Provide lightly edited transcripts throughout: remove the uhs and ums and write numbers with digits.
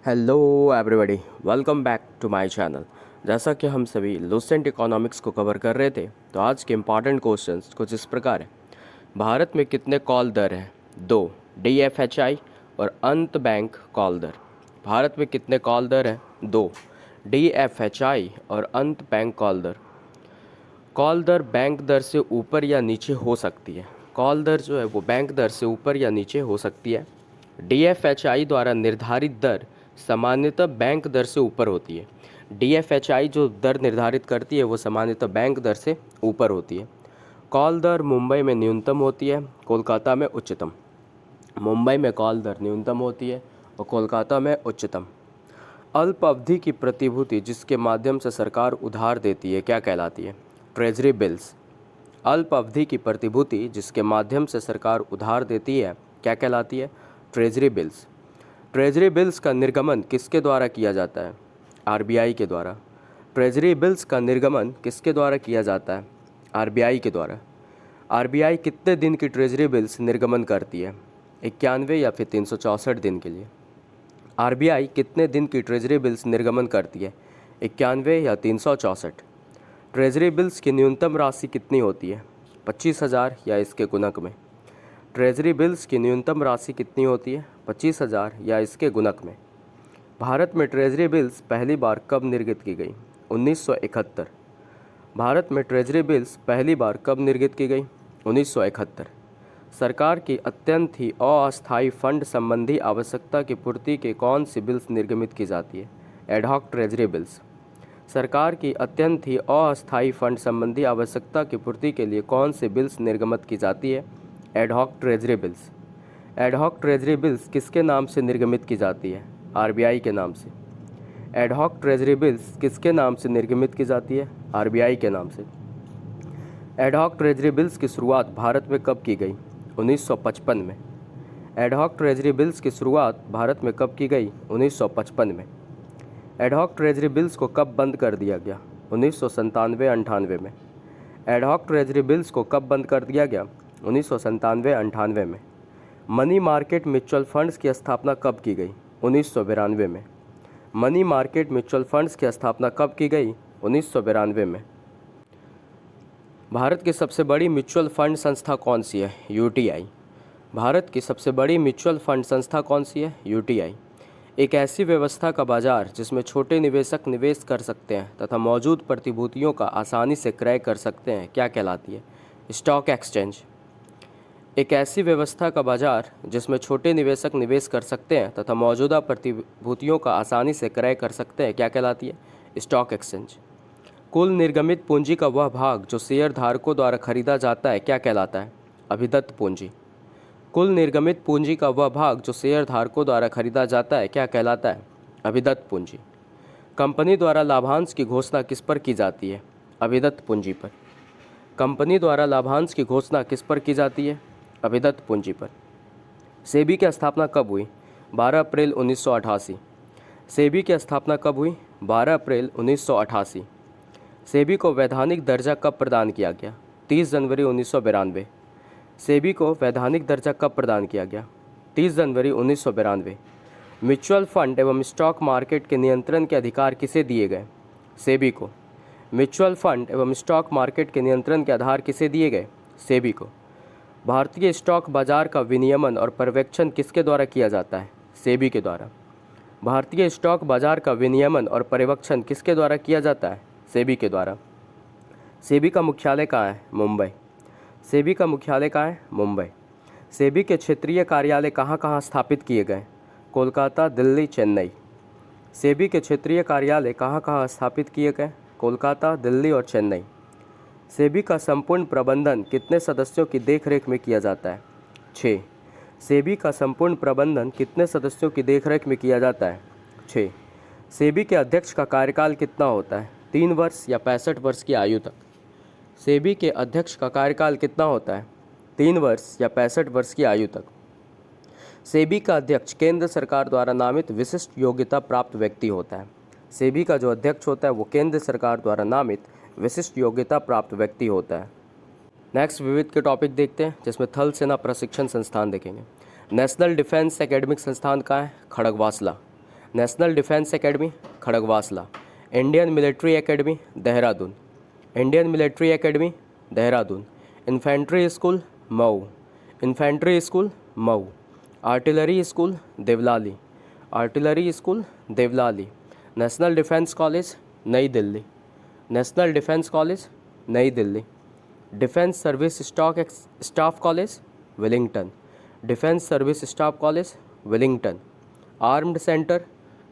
Hello everybody, welcome back to my channel. जैसा कि हम सभी लूसेंट इकोनॉमिक्स को कवर कर रहे थे, तो आज के इम्पॉर्टेंट क्वेश्चंस कुछ इस प्रकार है। भारत में कितने कॉल दर हैं? 2 DFHI और अंत बैंक कॉल दर। भारत में कितने कॉल दर हैं? 2 DFHI और अंत बैंक कॉल दर। कॉल दर बैंक दर से ऊपर या नीचे हो सकती है। कॉल दर जो है वो बैंक दर से ऊपर या नीचे हो सकती है। DFHI द्वारा निर्धारित दर सामान्यतः बैंक दर से ऊपर होती है। DFHI जो दर निर्धारित करती है वो सामान्यतः बैंक दर से ऊपर होती है। कॉल दर मुंबई में न्यूनतम होती है, कोलकाता में उच्चतम। मुंबई में कॉल दर न्यूनतम होती है और कोलकाता में उच्चतम। अल्प अवधि की प्रतिभूति जिसके माध्यम से सरकार उधार देती है क्या कहलाती है? Treasury bills. अल्प अवधि की प्रतिभूति जिसके माध्यम से सरकार उधार देती है क्या कहलाती है? Treasury bills. ट्रेजरी बिल्स का निर्गमन किसके द्वारा किया जाता है? RBI के द्वारा। ट्रेजरी बिल्स का निर्गमन किसके द्वारा किया जाता है? RBI के द्वारा। RBI कितने दिन की ट्रेजरी बिल्स निर्गमन करती है? 91 या फिर 364 दिन के लिए। RBI कितने दिन की ट्रेजरी बिल्स निर्गमन करती है? 91 या 364। ट्रेजरी बिल्स की न्यूनतम राशि कितनी होती है? 25,000 या इसके गुणक में। ट्रेजरी बिल्स की न्यूनतम राशि कितनी होती है? 25,000 या इसके गुणक में। भारत में ट्रेजरी बिल्स पहली बार कब निर्गत की गई? 1971। भारत में ट्रेजरी बिल्स पहली बार कब निर्गत की गई? 1971। सरकार की अत्यंत ही अस्थायी फंड संबंधी आवश्यकता की पूर्ति के कौन सी बिल्स निर्गमित की जाती है? Ad hoc treasury bills. सरकार की अत्यंत ही अस्थायी फंड संबंधी आवश्यकता की पूर्ति के लिए कौन सी बिल्स निर्गमित की जाती है? Ad hoc treasury bills. Ad hoc treasury bills किसके नाम से निर्गमित की जाती है? RBI के नाम से। एडहॉक ट्रेजरी बिल्स किसके नाम से निर्गमित की जाती है? RBI के नाम से। एडहॉक ट्रेजरी बिल्स की शुरुआत भारत में कब की गई? 1955 में। एडहॉक ट्रेजरी बिल्स की शुरुआत भारत में कब की गई? 1955 में। एडहॉक ट्रेजरी बिल्स को कब बंद कर दिया गया? 1997-98 में। एडहॉक ट्रेजरी बिल्स को कब बंद कर दिया गया? 1997-98 में। मनी मार्केट म्यूचुअल फंड्स की स्थापना कब की गई? 1992 में। मनी मार्केट म्यूचुअल फंड्स की स्थापना कब की गई? 1992 में। भारत की सबसे बड़ी म्यूचुअल फंड संस्था कौन सी है? UTI। भारत की सबसे बड़ी म्यूचुअल फंड संस्था कौन सी है? UTI। एक ऐसी व्यवस्था का बाजार जिसमें छोटे निवेशक निवेश कर सकते हैं तथा मौजूद प्रतिभूतियों का आसानी से क्रय कर सकते हैं क्या कहलाती है? Stock exchange. एक ऐसी व्यवस्था का बाजार जिसमें छोटे निवेशक निवेश कर सकते हैं तथा मौजूदा प्रतिभूतियों का आसानी से क्रय कर सकते हैं क्या कहलाती है? Stock exchange. कुल निर्गमित पूंजी का वह भाग जो शेयर धारकों द्वारा खरीदा जाता है क्या कहलाता है? अभिदत्त पूंजी। कुल निर्गमित पूंजी का वह भाग जो शेयर धारकों द्वारा खरीदा जाता है क्या कहलाता है? अभिदत्त पूंजी। कंपनी द्वारा लाभांश की घोषणा किस पर की जाती है? अभिदत्त पूंजी पर। कंपनी द्वारा लाभांश की घोषणा किस पर की जाती है? अभिदत्त पूंजी पर। सेबी की स्थापना कब हुई? 12 अप्रैल 1988। सेबी की स्थापना कब हुई? 12 अप्रैल 1988। सेबी को वैधानिक दर्जा कब प्रदान किया गया? 30 जनवरी 1992। सेबी को वैधानिक दर्जा कब प्रदान किया गया? 30 जनवरी 1992। म्यूचुअल फंड एवं स्टॉक मार्केट के नियंत्रण के अधिकार किसे दिए गए? सेबी को। म्यूचुअल फंड एवं स्टॉक मार्केट के नियंत्रण के आधार किसे दिए गए? सेबी को। भारतीय स्टॉक बाजार का विनियमन और पर्यवेक्षण किसके द्वारा किया जाता है? सेबी के द्वारा। भारतीय स्टॉक बाजार का विनियमन और पर्यवेक्षण किसके द्वारा किया जाता है? सेबी के द्वारा। सेबी का मुख्यालय कहाँ है? मुंबई। सेबी का मुख्यालय कहाँ है? मुंबई। सेबी के क्षेत्रीय कार्यालय कहाँ कहाँ स्थापित किए गए? कोलकाता, दिल्ली, चेन्नई। सेबी के क्षेत्रीय कार्यालय कहाँ कहाँ स्थापित किए गए? कोलकाता, दिल्ली और चेन्नई। सेबी का संपूर्ण प्रबंधन कितने सदस्यों की देखरेख में किया जाता है? 6। सेबी का संपूर्ण प्रबंधन कितने सदस्यों की देखरेख में किया जाता है? 6। सेबी के अध्यक्ष का कार्यकाल कितना होता है? 3 वर्ष या 65 वर्ष की आयु तक। सेबी के अध्यक्ष का कार्यकाल कितना होता है? 3 वर्ष या 65 वर्ष की आयु तक। सेबी का अध्यक्ष केंद्र सरकार द्वारा नामित विशिष्ट योग्यता प्राप्त व्यक्ति होता है। सेबी का जो अध्यक्ष होता है वो केंद्र सरकार द्वारा नामित विशिष्ट योग्यता प्राप्त व्यक्ति होता है। नेक्स्ट विविध के टॉपिक देखते हैं, जिसमें थल सेना प्रशिक्षण संस्थान देखेंगे। नेशनल डिफेंस एकेडमिक संस्थान कहाँ है? Khadakwasla. National defence academy Khadakwasla, Indian military academy Dehradun, Indian military academy Dehradun, infantry school Mhow, infantry school Mhow, artillery school Deolali, artillery school Deolali, national defence college New Delhi, national defence college New Delhi, defence service staff college Wellington, defence service staff college Wellington, armoured centre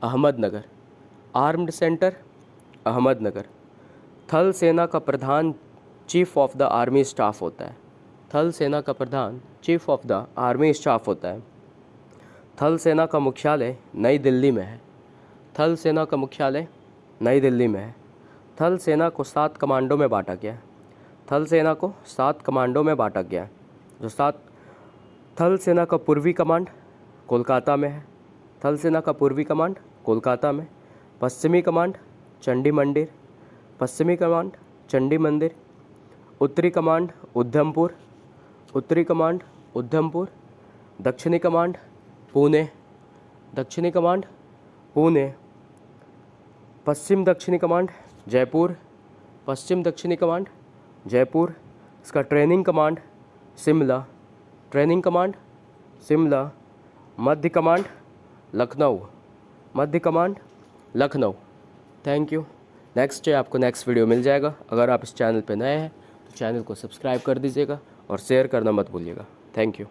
Ahmednagar, armoured centre Ahmednagar, थल सेना का प्रधान chief of the army staff होता है, थल सेना का प्रधान chief of the army staff होता है, थल सेना का मुख्यालय नई दिल्ली में है, थल सेना का मुख्यालय नई दिल्ली में है, थल सेना को 7 कमांडों में बांटा गया है, थल सेना को 7 कमांडों में बांटा गया है। जो 7 थल सेना का पूर्वी कमांड कोलकाता में है, थल सेना का पूर्वी कमांड कोलकाता में, पश्चिमी कमांड चंडी मंदिर, पश्चिमी कमांड चंडी मंदिर, उत्तरी कमांड उधमपुर, उत्तरी कमांड उधमपुर, दक्षिणी कमांड पुणे, दक्षिणी कमांड पुणे, पश्चिम दक्षिणी कमांड जयपुर, पश्चिम दक्षिणी कमांड जयपुर, इसका training command Shimla, training command Shimla, Madhya command Lucknow, Madhya command Lucknow. Thank you. Next है आपको नेक्स्ट वीडियो मिल जाएगा। अगर आप इस चैनल पे नए हैं तो चैनल को सब्सक्राइब कर दीजिएगा और शेयर करना मत भूलिएगा। Thank you.